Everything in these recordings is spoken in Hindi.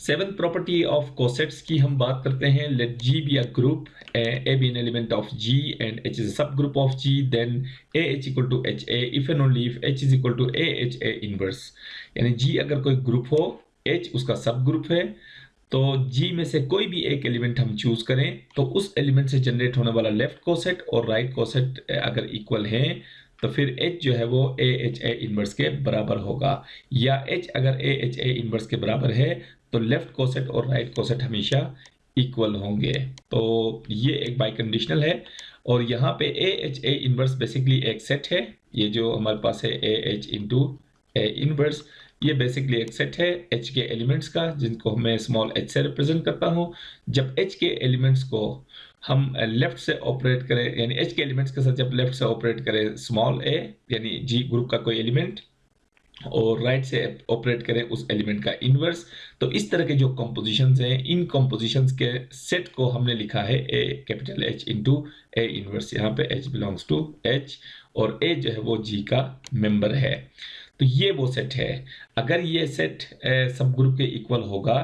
सेवंथ प्रॉपर्टी ऑफ कोसेट्स की हम बात करते हैं. Let G be a group, A be an element of G and H is a subgroup of G, then AH equal to HA if and only if H is equal to AHA inverse. यानी G अगर कोई ग्रुप हो, H उसका सब ग्रुप है, तो G में से कोई भी एक एलिमेंट हम चूज करें तो उस एलिमेंट से जनरेट होने वाला लेफ्ट कोसेट और राइट कोसेट अगर इक्वल है तो फिर H जो है वो AHA इनवर्स के बराबर होगा, या H अगर AHA इनवर्स के बराबर है तो लेफ्ट कोसेट और राइट कोसेट हमेशा इक्वल होंगे. तो ये एक बाई कंडीशनल है. और यहाँ पे AHA इनवर्स बेसिकली एक सेट है. ये जो हमारे पास है AH इंटू A इनवर्स, ये बेसिकली एक सेट है H के एलिमेंट्स का, जिनको मैं स्मॉल h से रिप्रेजेंट करता हूँ. जब H के एलिमेंट्स को हम लेफ्ट से ऑपरेट करें, यानी H के एलिमेंट्स के साथ जब लेफ्ट से ऑपरेट करें स्मॉल a, यानी G ग्रुप का कोई एलिमेंट, और राइट से ऑपरेट करें उस एलिमेंट का इनवर्स, तो इस तरह के जो कंपोजिशंस हैं, इन कंपोजिशंस के सेट को हमने लिखा है A capital H into A inverse. यहाँ पे H बिलोंग्स टू H और A जो है वो G का मेंबर है. तो ये वो सेट है. अगर ये सेट सब ग्रुप के इक्वल होगा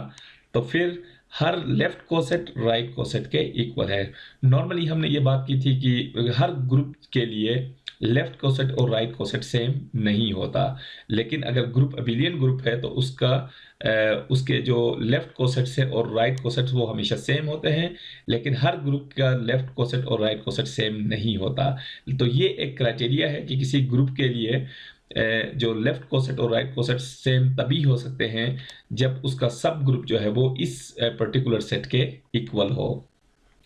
तो फिर her left coset right coset के इक्वल है. नॉर्मली हमने ये बात की थी कि हर ग्रुप के लिए लेफ्ट कोसेट और राइट कोसेट सेम नहीं होता, लेकिन अगर ग्रुप अबिलियन ग्रुप है तो उसके जो लेफ्ट कोसेट्स है और राइट कोसेट्स वो हमेशा सेम होते हैं, लेकिन हर ग्रुप का लेफ्ट कोसेट और राइट कोसेट सेम नहीं होता. तो ये एक क्राइटेरिया है कि किसी ग्रुप के लिए जो लेफ्ट कोसेट और राइट कोसेट सेम तभी हो सकते हैं जब उसका सब ग्रुप जो है वो इस पर्टिकुलर सेट के इक्वल हो.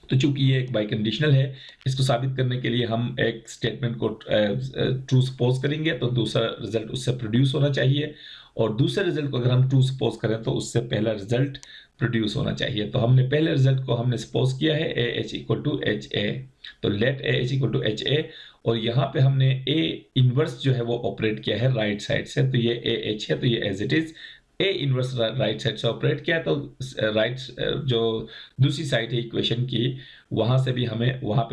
तो चूंकि ये एक बाई कंडीशनल है, इसको साबित करने के लिए हम एक स्टेटमेंट को ट्रू सपोज करेंगे तो दूसरा रिजल्ट उससे प्रोड्यूस होना चाहिए, और दूसरे रिजल्ट को अगर हम ट्रू सपोज करें तो उससे पहला रिजल्ट प्रोड्यूस होना चाहिए. तो हमने पहले रिजल्ट को हमने सपोज किया है AH इक्वल टू HA, तो let AH equal to HA, और यहाँ पे हमने A इनवर्स जो है वो ऑपरेट किया है राइट साइड से, तो ये AH है, तो ये as it is A inverse right side से ऑपरेट किया. तो राइट जो दूसरी साइड है इक्वेशन की, वहां पे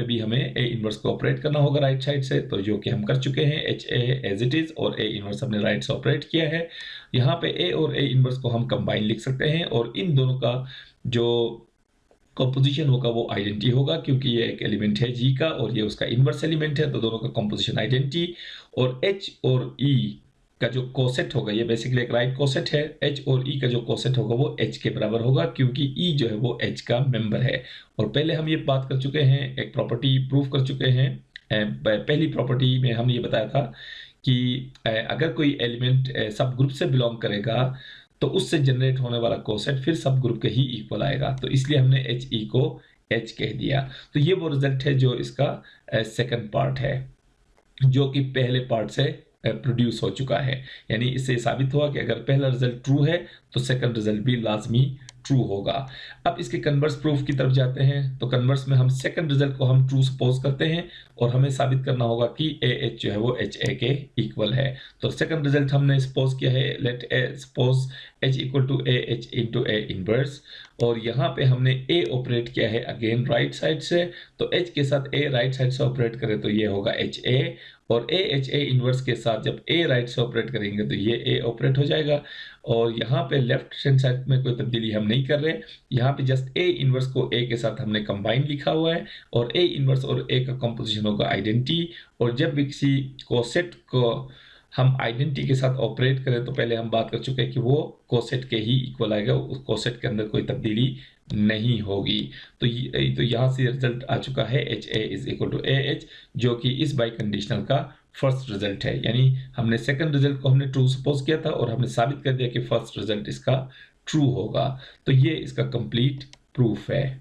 भी हमें A इनवर्स को ऑपरेट करना होगा राइट साइड से, तो जो कि हम कर चुके हैं. HA एज इट इज और A इनवर्स हमने राइट से ऑपरेट किया है. यहाँ पे A और A इनवर्स को हम कंबाइन लिख सकते हैं, और इन दोनों का जो कंपोजिशन होगा वो आइडेंटिटी होगा, क्योंकि ये एक एलिमेंट है G का और ये उसका इनवर्स एलिमेंट है, तो दोनों का कंपोजिशन आइडेंटिटी. और H और E का जो कोसेट होगा, ये बेसिकली एक राइट कोसेट है, H और E का जो कोसेट होगा वो H के बराबर होगा, क्योंकि E जो है वो H का मेंबर है. और पहले हम ये बात कर चुके हैं, एक प्रॉपर्टी प्रूव कर चुके हैं. पहली प्रॉपर्टी में हमने ये बताया था कि अगर कोई एलिमेंट सब ग्रुप से बिलोंग करेगा तो उससे जनरेट होने वाला कोसेट फिर सब ग्रुप के ही इक्वल आएगा, तो इसलिए हमने HE को H कह दिया. तो ये वो रिजल्ट है जो इसका सेकंड पार्ट है, जो कि पहले पार्ट से प्रोड्यूस हो चुका है. यानी इससे साबित हुआ कि अगर पहला रिजल्ट ट्रू है तो सेकंड रिजल्ट भी लाजमी ट्रू होगा. अब इसके कन्वर्स प्रूफ की तरफ जाते हैं. तो कन्वर्स में हम सेकंड रिजल्ट को हम ट्रू सपोज करते हैं, और हमें साबित करना होगा कि AH जो है वो HA के इक्वल है. तो सेकंड रिजल्ट हमने सपोज किया है, let suppose H equal to AH into A inverse, और यहाँ पे हमने A ऑपरेट किया है अगेन राइट साइड से, तो H के साथ A राइट साइड से ऑपरेट करें तो ये होगा HA, और AHA इनवर्स के साथ जब A राइट से ऑपरेट करेंगे तो ये A ऑपरेट हो जाएगा. और यहाँ पे लेफ्ट हैंड साइड में कोई तब्दीली हम नहीं कर रहे, यहाँ पे जस्ट A इनवर्स को A के साथ हमने कंबाइन लिखा हुआ है, और A इनवर्स और A का कंपोजिशन होगा आइडेंटिटी. और जब भी किसी कोसेट को हम आइडेंटिटी के साथ ऑपरेट करें तो पहले हम बात कर चुके हैं कि वो कोसेट के ही इक्वल आएगा, उस कोसेट के अंदर कोई तब्दीली नहीं होगी. तो यहाँ से रिजल्ट आ चुका है HA is equal to AH, जो कि इस बाई कंडीशनल का फर्स्ट रिजल्ट है. यानी हमने सेकंड रिजल्ट को हमने ट्रू सपोज किया था और हमने साबित कर दिया कि फर्स्ट रिजल्ट इसका ट्रू होगा. तो ये इसका कंप्लीट प्रूफ है.